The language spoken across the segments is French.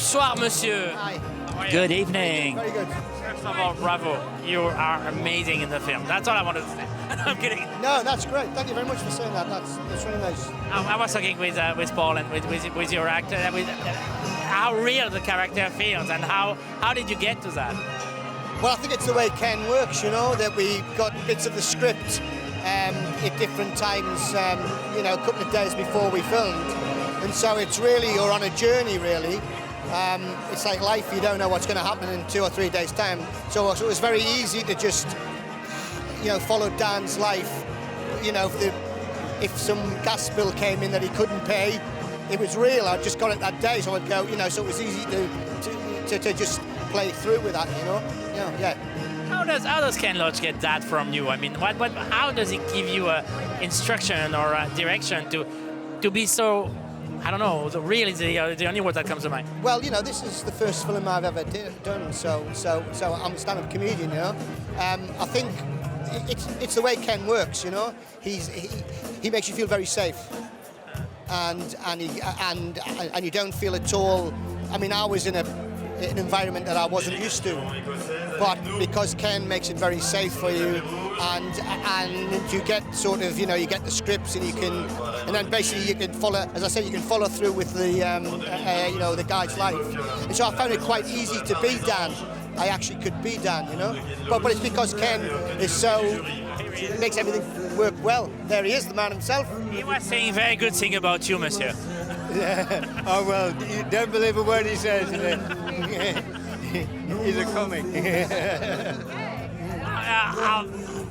Bonsoir, monsieur. Hi. Good evening. Very good. First of all, bravo. You are amazing in the film. That's all I wanted to say. I'm kidding. No, that's great. Thank you very much for saying that. That's really nice. I was talking with Paul and with your actor, how real the character feels, and how did you get to that? Well, I think it's the way Ken works, you know, that we got bits of the script at different times, you know, a couple of days before we filmed. And so it's really, you're on a journey, really. It's like life, you don't know what's going to happen in 2 or 3 days' time. So it was very easy to just, you know, follow Dan's life. You know, if some gas bill came in that he couldn't pay, it was real. I just got it that day, so I'd go, you know, so it was easy to just play through with that, you know? Yeah. How does Ken Loach get that from you? I mean, how does he give you a instruction or a direction to be so, I don't know, the real is the only word that comes to mind? Well, you know, this is the first film I've ever done, so I'm a stand-up comedian, you know. I think it's the way Ken works, you know. He makes you feel very safe, and you don't feel at all. I mean, I was in an environment that I wasn't used to, but because Ken makes it very safe for you, and you get sort of, you know, you get the scripts, and then basically you can follow, as I said, you can follow through with the you know, the guy's life. And so I found it quite easy to be Dan. I actually could be Dan, you know, but it's because Ken is so, it makes everything work well. There he is, the man himself. He was saying very good thing about you, monsieur. Yeah. Oh, well, you don't believe a word he says. He's a comic.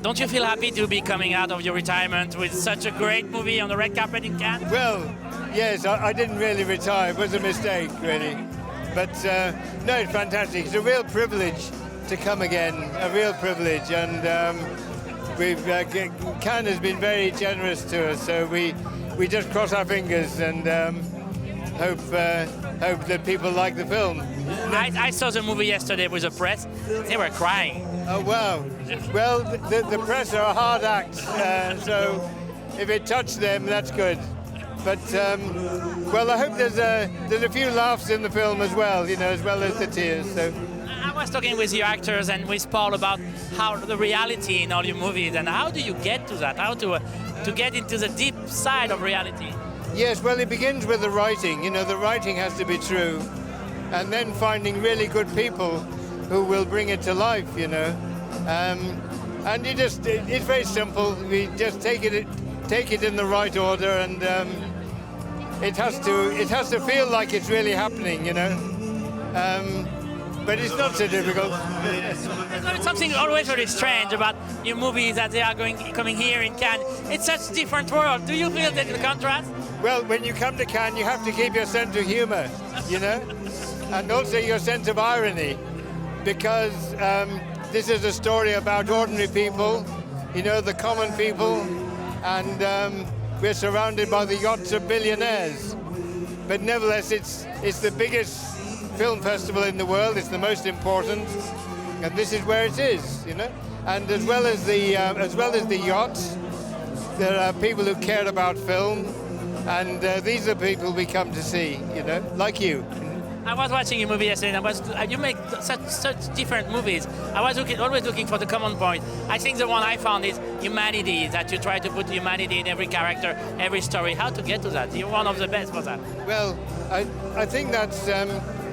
Don't you feel happy to be coming out of your retirement with such a great movie on the red carpet in Cannes? Well, yes, I didn't really retire. It was a mistake, really. But no, it's fantastic. It's a real privilege to come again, a real privilege. And Cannes has been very generous to us, so we just cross our fingers and hope that people like the film. I saw the movie yesterday with the press. They were crying. Oh, wow. Well, the press are a hard act, so if it touched them, that's good. But, well, I hope there's a few laughs in the film as well, you know, as well as the tears. So. I was talking with your actors and with Paul about how the reality in all your movies, and how do you get to that? How to get into the deep side of reality? Yes, well, it begins with the writing. You know, the writing has to be true, and then finding really good people who will bring it to life, you know. And it's very simple. We just take it in the right order, and it has to feel like it's really happening, you know. But it's not so difficult. There's something always very strange about your movies that they are coming here in Cannes. It's such a different world. Do you feel that the contrast? Well, when you come to Cannes, you have to keep your sense of humor, you know, and also your sense of irony, because this is a story about ordinary people, you know, the common people, and we're surrounded by the yachts of billionaires. But nevertheless, it's the biggest film festival in the world. It's the most important, and this is where it is, you know. And as well as the yachts, there are people who care about film, and these are people we come to see, you know, like you. I was watching a movie yesterday, and you make such different movies. I was always looking for the common point. I think the one I found is humanity, that you try to put humanity in every character, every story. How to get to that? You're one of the best for that. Well, I think that's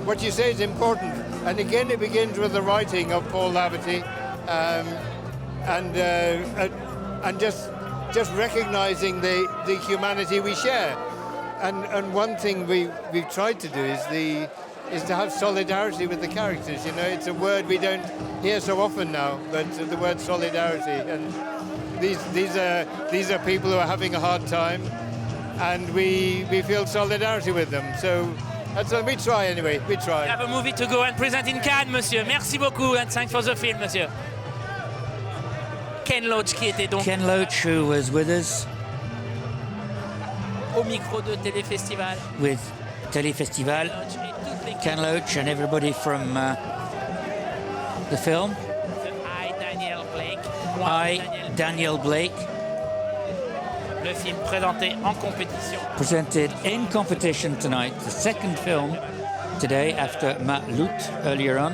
what you say is important. And again, it begins with the writing of Paul Laverty, and just recognizing the humanity we share. And one thing we've tried to do is to have solidarity with the characters. You know, it's a word we don't hear so often now, but the word solidarity. And these are people who are having a hard time, and we feel solidarity with them. So that's what we try anyway. We try. You have a movie to go and present in Cannes, monsieur. Merci beaucoup, and thanks for the film, monsieur. Ken Loach qui était donc. Ken Loach, who was with us. Au micro de Téléfestival. With Téléfestival, Ken Loach and everybody from the film. I, Daniel Blake. Le film présenté en compétition. Presented in competition tonight, the second film today after Matt Loot earlier on.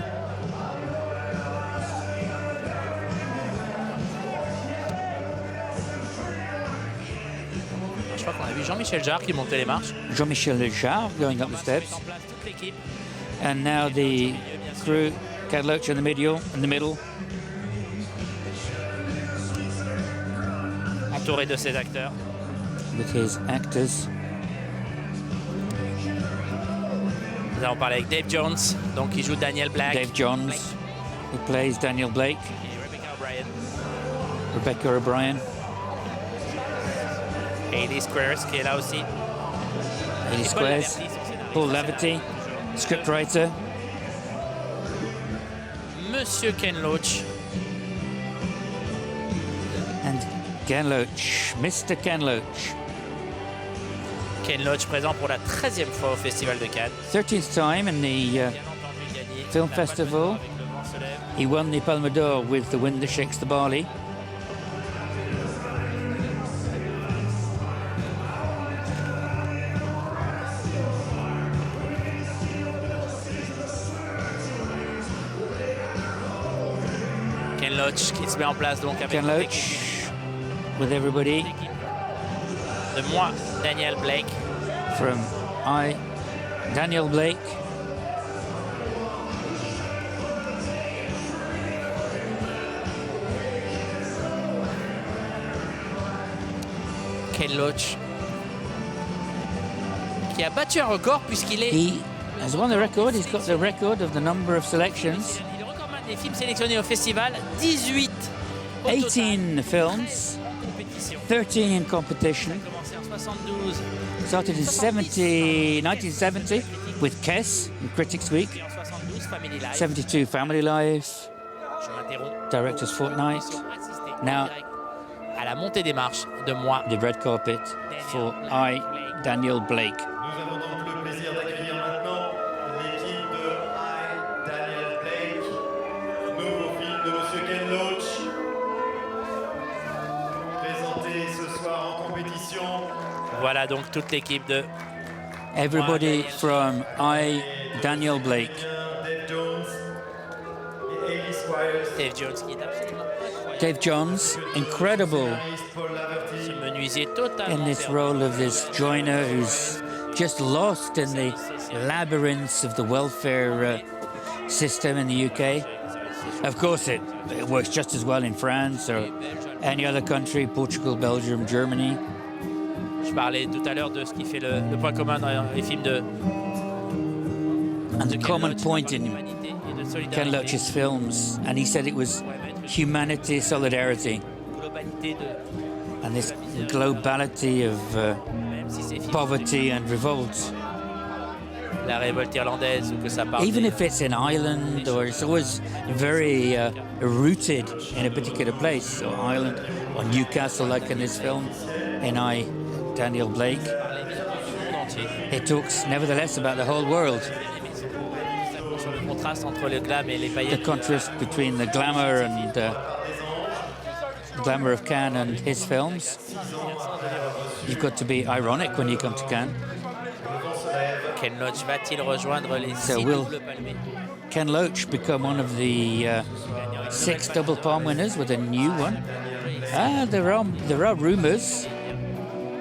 Je crois qu'on a vu Jean-Michel Jarre qui montait les marches. Jean-Michel Jarre going up the steps. En place toute l'équipe. And now the crew, Ken Loach in the middle. Entouré de ses acteurs. With his actors. Nous allons parler avec Dave Jones, donc qui joue Daniel Black. Dave Jones, who plays Daniel Blake. Et Rebecca O'Brien. Hayley Squires qui est là aussi. Hayley Et Squires. Paul Laverty, scriptwriter. Monsieur Ken Loach. And Ken Loach, Mr. Ken Loach. Ken Loach présent pour la 13e fois au Festival de Cannes. 13th time in the Bien entendu gagné Film la Palme Festival. d'Or avec Le Vent se lève. He won the Palme d'Or with The Wind That Shakes the Barley. Ken Loach qui se met en place donc avec Ken toute Loach l'équipe. with everybody De moi, Daniel Blake. from Daniel Blake. Ken Loach qui a battu un record puisqu'il est He has won the record. He's got the record of the number of selections. il est recordman des films sélectionnés au festival. 18 au 18 films, compétition. 13 in competition. Il a commencé en 72 Started in 1970 with Kess in Critics Week. et en 72 Family Life. 72 Family Life, Je m'interromps. Director's Fortnight. Assisté Now- en direct à la montée des marches de moi. The red carpet for Daniel Blake. Nous avons donc le plaisir d'accueillir maintenant l'équipe de Daniel Blake, nouveau film de Monsieur Ken Loach, présenté ce soir en compétition. Voilà donc toute l'équipe de Everybody from Daniel Blake. Dave Jones et Hayley Squires. Dave Jones qui est absolument incroyable. Dave Johns, incredible Scénariste Paul Laverty. Ce menuisier totalement in this perdu. role of this joiner who's just lost in the labyrinths of the welfare system in the UK. Of course, it works just as well in France or any other country, Portugal, Belgium, Germany. Je parlais tout à l'heure de ce qui fait le point commun dans les films de And the Ken common Loach, point de in l'humanité et de solidarité. Ken Loach's films, and he said it was humanity, solidarity, Globalité de and this globality of même si c'est film poverty and revolt. la révolte irlandaise ou que ça parle Even des- if it's an island or it's always very rooted in a particular place, or island, or Newcastle, like in this film, in Daniel Blake, du monde entier. it talks nevertheless about the whole world. Sur le contraste entre le glam et les The paillettes. contrast between the glamour and glamour of Cannes and his films. You've got to be ironic when you come to Cannes. Ken Loach va-t-il rejoindre les So 6 will- doubles palmés? Ken Loach become one of the 6 double palm winners with a new one. There are rumours.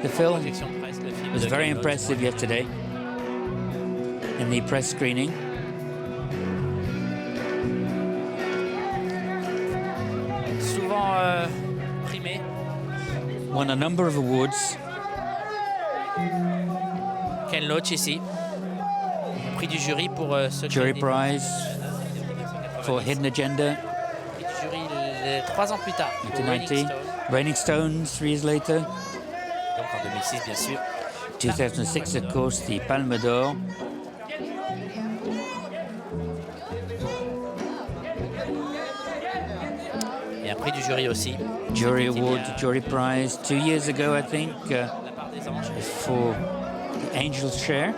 The film Projection de presse, le film was de very Ken Loach. impressive yesterday in the press screening. Souvent primé. Won a number of awards. Ken Loach ici. Prix du jury pour ce Jury qui Prize for Hidden Agenda, Prix du jury 3 ans plus tard. pour Rolling 1990. Stone. Raining Stones, 3 years later. Donc en 2006 bien sûr. 2006, of course, the Palme d'Or. Et un prix du jury aussi. Jury C'était Award, il y a Jury Prize, 2 years ago, I think, La part des anges. for The Angel's Share.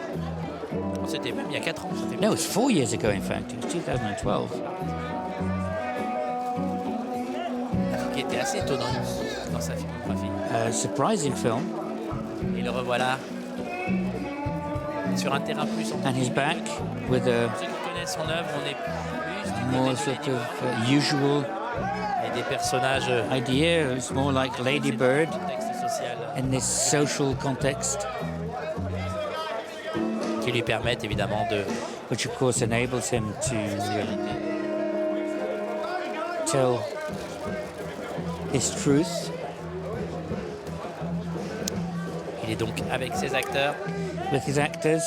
C'était même il y a 4 ans. C'était No, it's 4 years ago, in fact. It was 2012. qui était assez étonnant dans sa filmographie. A surprising film. Et le revoilà sur un terrain plus en And he's back with a Ceux qui connaissent son œuvre, on est plus du more côté sort du of usual et des personnages idea. It's more like Lady Bird contexte social in this social context, qui lui permettent évidemment de which of course enables him to tell his truth. Il est donc avec ses acteurs, With his actors,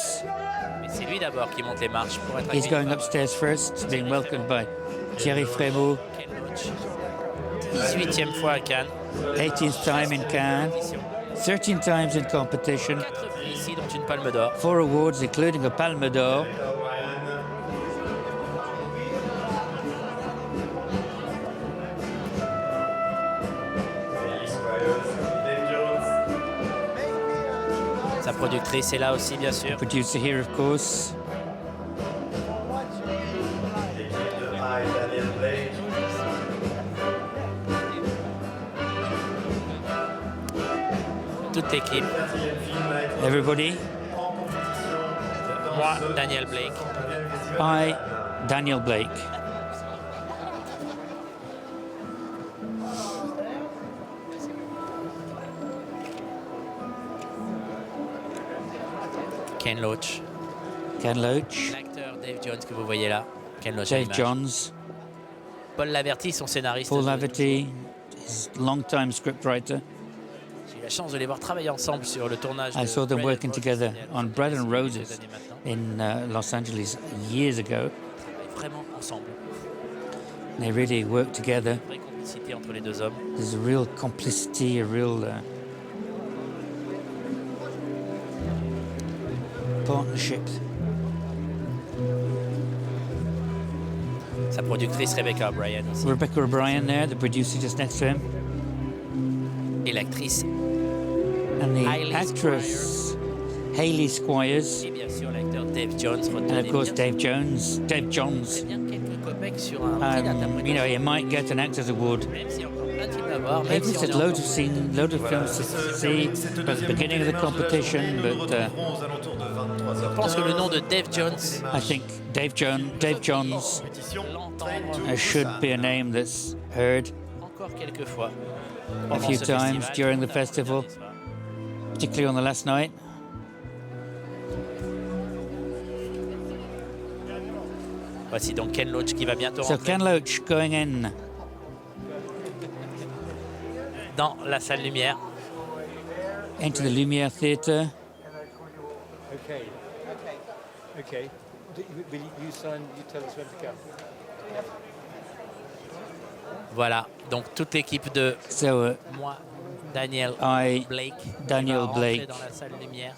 mais c'est lui d'abord qui monte les marches pour être he's accueilli going par upstairs first, being welcomed by Thierry Frémaux, Ken Loach. 18e fois à Cannes, 18th time in Cannes, 13 times in competition, 4 prix ici, dont une Palme d'Or. 4 awards, including a Palme d'Or. Squires, Dave Jones, Sa productrice est là aussi, bien sûr. Producer here, of course. l'équipe de Daniel Blake. Toute l'équipe. 4e film a été Everybody, en compétition. Moi, Daniel Blake. I, Daniel Blake. Ken Loach. Ken Loach, L'acteur Dave Jones que vous voyez là. Ken Loach à Dave l'image. Johns, Paul Laverty, son scénariste. Paul Laverty, his long-time scriptwriter. J'ai eu la chance de les voir travailler ensemble sur le tournage. I de saw them Bread and working Roses together Daniel. on Bread and Il y a Roses quelques années maintenant. in Los Angeles years ago. Ils travaillent vraiment ensemble. They really work together. Vraie complicité entre les deux hommes. There's a real complicity, a real partnership. Sa productrice Rebecca O'Brien aussi. Rebecca O'Brien there, the producer just next to him. Et l'actrice. And the Hayley actress, Hayley Squires. Et bien sûr l'acteur Dave Jones. And of course, Dave Johns. Bien quelques copecs sur un prix d'interprétation. You know, he might get an Actors Award. Même si encore plein de films à voir. Même He's si on had est loads encore- of films to see at the beginning of the competition, but Je pense que le nom de Dave Jones, I think Dave Johns l'entendre should be a name that's heard encore quelques fois. a pendant few ce times festival, during the notamment festival, le dernier soir. particularly on the last night. Voici donc Ken Loach qui va bientôt So rentrer Ken Loach going in dans la salle lumière. into the Lumiere Theatre. Okay. Okay. Will you sign? You tell us when to go. Voilà, donc toute l'équipe de So moi, Daniel I, Blake, Daniel va rentrer Blake. dans la salle lumière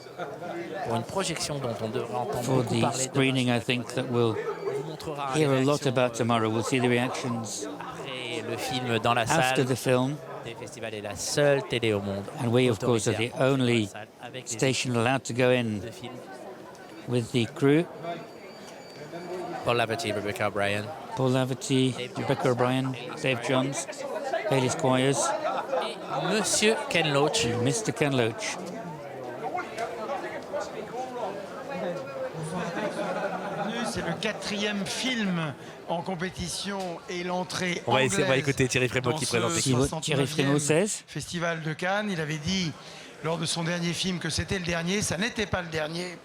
pour une projection dont on devrait entendre for beaucoup the parler screening, demain. I think that we'll On vous montrera hear a les lot réactions, about tomorrow. We'll see the reactions après le film dans la after salle. the film. Le festival est la seule télé au monde And we, of course, are autorisée the à entrer dans only la salle avec les station allowed to go in de films. with the crew. Paul Laverty, Rebecca O'Brien Paul Laverty, Rebecca O'Brien, Dave Johns, Hayley Squires, et Monsieur Ken Loach. Mr. Ken Loach. C'est le 4e film en compétition et l'entrée On va essayer, on va anglaise écouter Thierry Frémaux dans qui ce présente See what Thierry Frémaux 69e says. Festival de Cannes. Il avait dit lors de son dernier film que c'était le dernier. Ça n'était pas le dernier,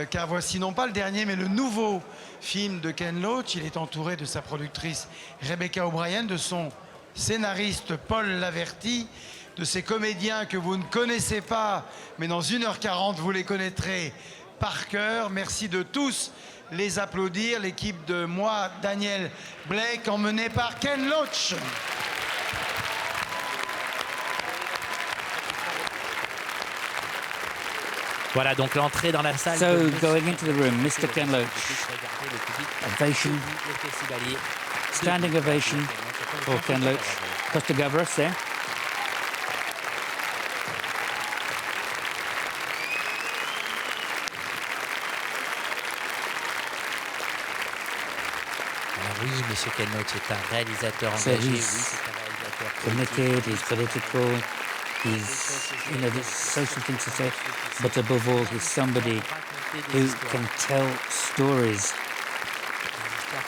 car voici non pas le dernier, mais le nouveau film de Ken Loach. Il est entouré de sa productrice Rebecca O'Brien, de son scénariste Paul Laverty, de ses comédiens que vous ne connaissez pas, mais dans 1h40 vous les connaîtrez par cœur. Merci de tous les applaudir. L'équipe de moi, Daniel Blake, emmenée par Ken Loach. Voilà donc l'entrée dans la salle. So, de going into the room, Mr. Ken Loach. Regardez le public, Ovation, les festivaliers. standing ovation for Ken Loach. Costa Gavras there. Alors oui, Monsieur Ken Loach est un réalisateur So engagé. Oui, he's c'est un réalisateur committed, he's political, he's, there's social things to say, but above all, he's somebody who can tell stories.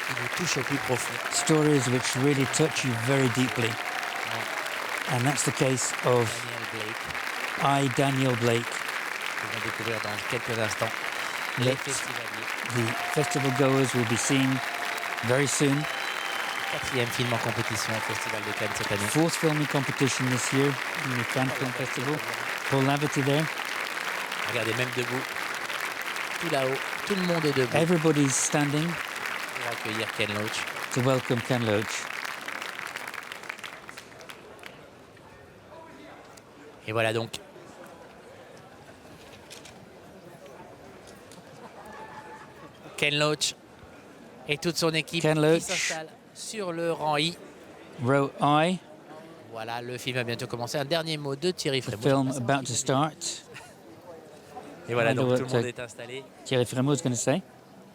Qui nous touche au plus profond. Stories which really touch you very deeply. And that's the case of Daniel Blake, Daniel Blake. qu'on va découvrir dans quelques instants. Les That festivaliers. the festival goers will be seeing very soon. 4e film en compétition au Festival de Cannes cette année. 4th filming competition this year in the Cannes Film Festival. Paul Laverty there. Regardez, même debout, tout là-haut, tout le monde est debout Everybody's standing pour accueillir Ken Loach. to welcome Ken Loach. Et voilà donc Ken Loach et toute son équipe Ken qui Loach. s'installe sur le rang I. Row I, Voilà, le film a bientôt commencé. Un dernier mot de Thierry the Frémaux. film about to start. Et voilà, donc Wonder tout le what, monde est installé. Thierry Frémaux is going to say.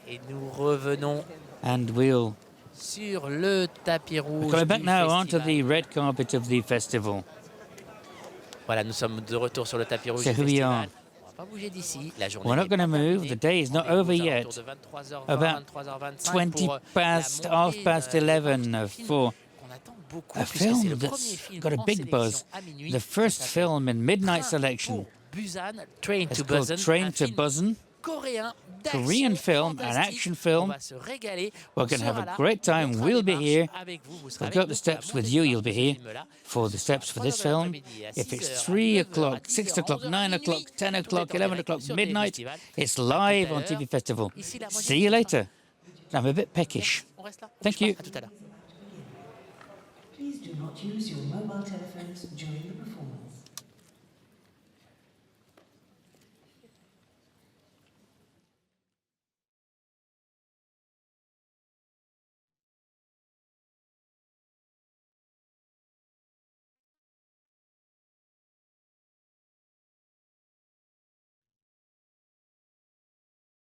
Et nous revenons And we'll sur le tapis rouge coming back du now onto festival. the red carpet of the festival. Voilà, nous sommes de retour sur le tapis rouge So du here we festival. are. On va pas bouger d'ici. La journée We're not n'est going to pas move. terminée. The day is not Rendez-vous over aux yet. alentours de 23h20, About 23h25 20 pour past, la half montée, past le 11 film for qu'on attend beaucoup, a puisque c'est film le premier that's film got a en big sélection buzz. à minuit. The first Ça s'appelle film in Midnight Train Selection. pour Busan, Train It's to called Busan, Train un to film Busan. coréen Korean d'action film, an fantastique. action On film. va se régaler. We're On going to have sera a là. great On time. montrera We'll les be marches here. avec vous. Vous serez We'll avec go up nous the pour la steps with montée you. des You'll be marches de here ce film-là. for the steps for this film. If it's 3 o'clock, 6 o'clock, 9 o'clock, 10 o'clock, 11 o'clock, midnight, it's live on TV Festival. See you later. I'm a bit peckish. On reste là. Thank you. À tout à l'heure. Please do not use your mobile telephones during the performance.